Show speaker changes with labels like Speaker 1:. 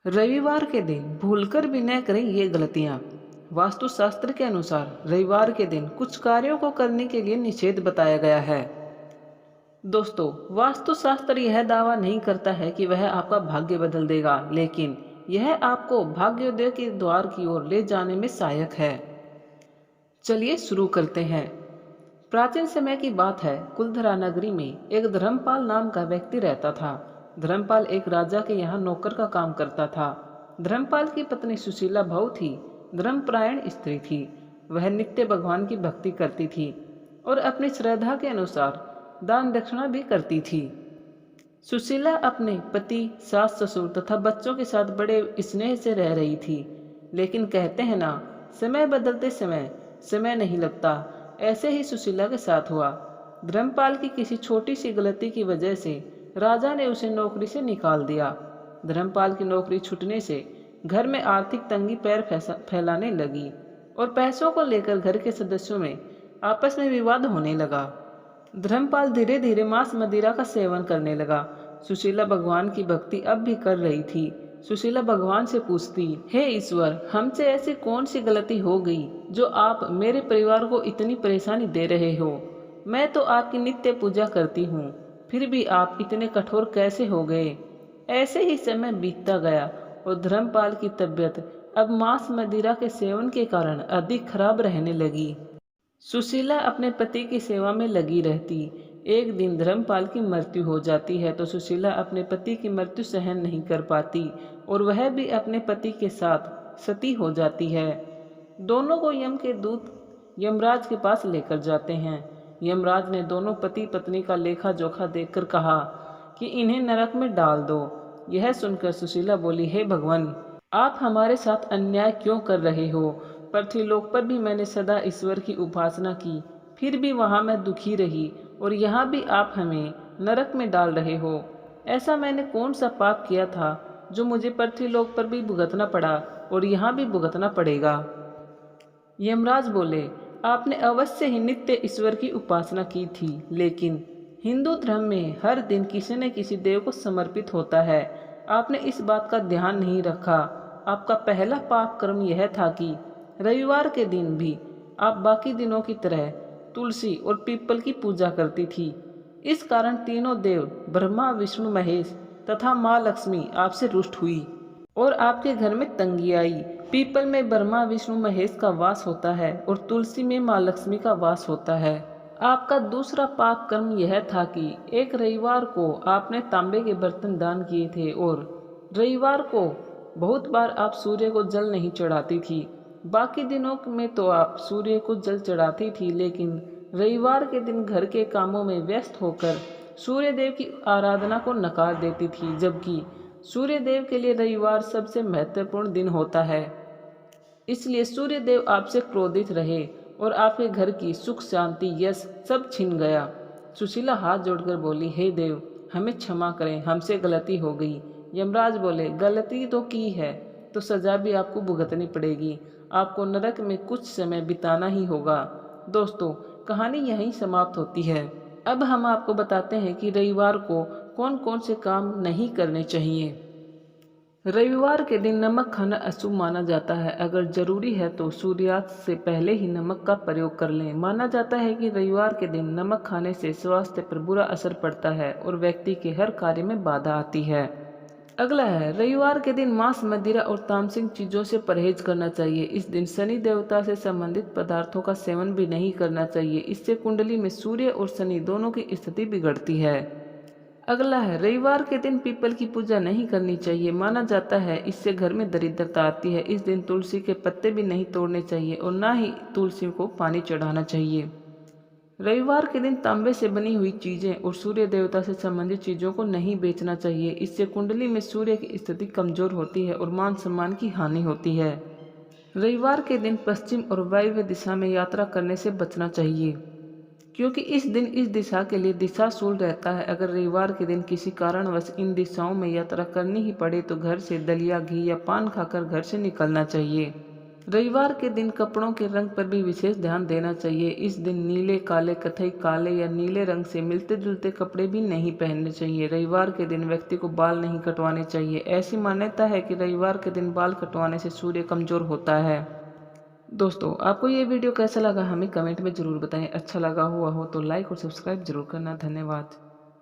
Speaker 1: रविवार के दिन भूलकर भी न करें ये गलतियां। वास्तुशास्त्र के अनुसार रविवार के दिन कुछ कार्यों को करने के लिए निषेध बताया गया है। दोस्तों, वास्तुशास्त्र यह दावा नहीं करता है कि वह आपका भाग्य बदल देगा, लेकिन यह आपको भाग्योदय के द्वार की ओर ले जाने में सहायक है। चलिए शुरू करते हैं। प्राचीन समय की बात है। कुलधरा नगरी में एक धर्मपाल नाम का व्यक्ति रहता था। धर्मपाल एक राजा के यहाँ नौकर का काम करता था। धर्मपाल की पत्नी सुशीला बहुत ही धर्मपरायण स्त्री थी। वह नित्य भगवान की भक्ति करती थी और अपनी श्रद्धा के अनुसार दान दक्षिणा भी करती थी। सुशीला अपने पति, सास ससुर तथा बच्चों के साथ बड़े स्नेह से रह रही थी। लेकिन कहते हैं ना, समय बदलते समय नहीं लगता। ऐसे ही सुशीला के साथ हुआ। धर्मपाल की किसी छोटी सी गलती की वजह से राजा ने उसे नौकरी से निकाल दिया। धर्मपाल की नौकरी छूटने से घर में आर्थिक तंगी पैर फैलाने लगी और पैसों को लेकर घर के सदस्यों में आपस में विवाद होने लगा। धर्मपाल धीरे धीरे मांस मदिरा का सेवन करने लगा। सुशीला भगवान की भक्ति अब भी कर रही थी। सुशीला भगवान से पूछती, हे ईश्वर, हमसे ऐसी कौन सी गलती हो गई जो आप मेरे परिवार को इतनी परेशानी दे रहे हो? मैं तो आपकी नित्य पूजा करती हूँ, फिर भी आप इतने कठोर कैसे हो गए? ऐसे ही समय बीतता गया और धर्मपाल की तबीयत अब मांस मदिरा के सेवन के कारण अधिक खराब रहने लगी। सुशीला अपने पति की सेवा में लगी रहती। एक दिन धर्मपाल की मृत्यु हो जाती है तो सुशीला अपने पति की मृत्यु सहन नहीं कर पाती और वह भी अपने पति के साथ सती हो जाती है। दोनों को यम के दूत यमराज के पास लेकर जाते हैं। यमराज ने दोनों पति पत्नी का लेखा जोखा देखकर कहा कि इन्हें नरक में डाल दो। यह सुनकर सुशीला बोली, हे भगवान, आप हमारे साथ अन्याय क्यों कर रहे हो? पृथ्वीलोक पर भी मैंने सदा ईश्वर की उपासना की, फिर भी वहाँ मैं दुखी रही और यहाँ भी आप हमें नरक में डाल रहे हो। ऐसा मैंने कौन सा पाप किया था जो मुझे पृथ्वीलोक पर भी भुगतना पड़ा और यहाँ भी भुगतना पड़ेगा? यमराज बोले, आपने अवश्य ही नित्य ईश्वर की उपासना की थी, लेकिन हिंदू धर्म में हर दिन किसी न किसी देव को समर्पित होता है। आपने इस बात का ध्यान नहीं रखा। आपका पहला पाप कर्म यह था कि रविवार के दिन भी आप बाकी दिनों की तरह तुलसी और पीपल की पूजा करती थी। इस कारण तीनों देव ब्रह्मा, विष्णु, महेश तथा माँ लक्ष्मी आपसे रुष्ट हुई और आपके घर में तंगी आई। पीपल में ब्रह्मा, विष्णु, महेश का वास होता है और तुलसी में माँ लक्ष्मी का वास होता है। आपका दूसरा पाप कर्म यह था कि एक रविवार को आपने तांबे के बर्तन दान किए थे और रविवार को बहुत बार आप सूर्य को जल नहीं चढ़ाती थी। बाकी दिनों में तो आप सूर्य को जल चढ़ाती थी, लेकिन रविवार के दिन घर के कामों में व्यस्त होकर सूर्य देव की आराधना को नकार देती थी, जबकि सूर्य देव के लिए रविवार सबसे महत्वपूर्ण दिन होता है। इसलिए सूर्य देव आपसे क्रोधित रहे और आपके घर की सुख, शांति, यश सब छिन गया। सुशीला हाथ जोड़कर बोली, हे देव, हमें क्षमा करें, हमसे गलती हो गई। यमराज बोले, गलती तो की है तो सजा भी आपको भुगतनी पड़ेगी। आपको नरक में कुछ समय बिताना ही होगा। दोस्तों, कहानी यहीं समाप्त होती है। अब हम आपको बताते हैं कि रविवार को कौन कौन से काम नहीं करने चाहिए। रविवार के दिन नमक खाना अशुभ माना जाता है। अगर जरूरी है तो सूर्यास्त से पहले ही नमक का प्रयोग कर लें। माना जाता है कि रविवार के दिन नमक खाने से स्वास्थ्य पर बुरा असर पड़ता है और व्यक्ति के हर कार्य में बाधा आती है। अगला है, रविवार के दिन मांस, मदिरा और तामसिक चीजों से परहेज करना चाहिए। इस दिन शनि देवता से संबंधित पदार्थों का सेवन भी नहीं करना चाहिए। इससे कुंडली में सूर्य और शनि दोनों की स्थिति बिगड़ती है। अगला है, रविवार के दिन पीपल की पूजा नहीं करनी चाहिए। माना जाता है इससे घर में दरिद्रता आती है। इस दिन तुलसी के पत्ते भी नहीं तोड़ने चाहिए और ना ही तुलसी को पानी चढ़ाना चाहिए। रविवार के दिन तांबे से बनी हुई चीजें और सूर्य देवता से संबंधित चीजों को नहीं बेचना चाहिए। इससे कुंडली में सूर्य की स्थिति कमजोर होती है और मान सम्मान की हानि होती है। रविवार के दिन पश्चिम और वायव्य दिशा में यात्रा करने से बचना चाहिए, क्योंकि इस दिन इस दिशा के लिए दिशाशूल रहता है। अगर रविवार के दिन किसी कारणवश इन दिशाओं में यात्रा करनी ही पड़े तो घर से दलिया, घी या पान खाकर घर से निकलना चाहिए। रविवार के दिन कपड़ों के रंग पर भी विशेष ध्यान देना चाहिए। इस दिन नीले, काले, कथई, काले या नीले रंग से मिलते जुलते कपड़े भी नहीं पहनने चाहिए। रविवार के दिन व्यक्ति को बाल नहीं कटवाने चाहिए। ऐसी मान्यता है कि रविवार के दिन बाल कटवाने से सूर्य कमजोर होता है। दोस्तों, आपको ये वीडियो कैसा लगा हमें कमेंट में ज़रूर बताएं। अच्छा लगा हुआ हो तो लाइक और सब्सक्राइब जरूर करना। धन्यवाद।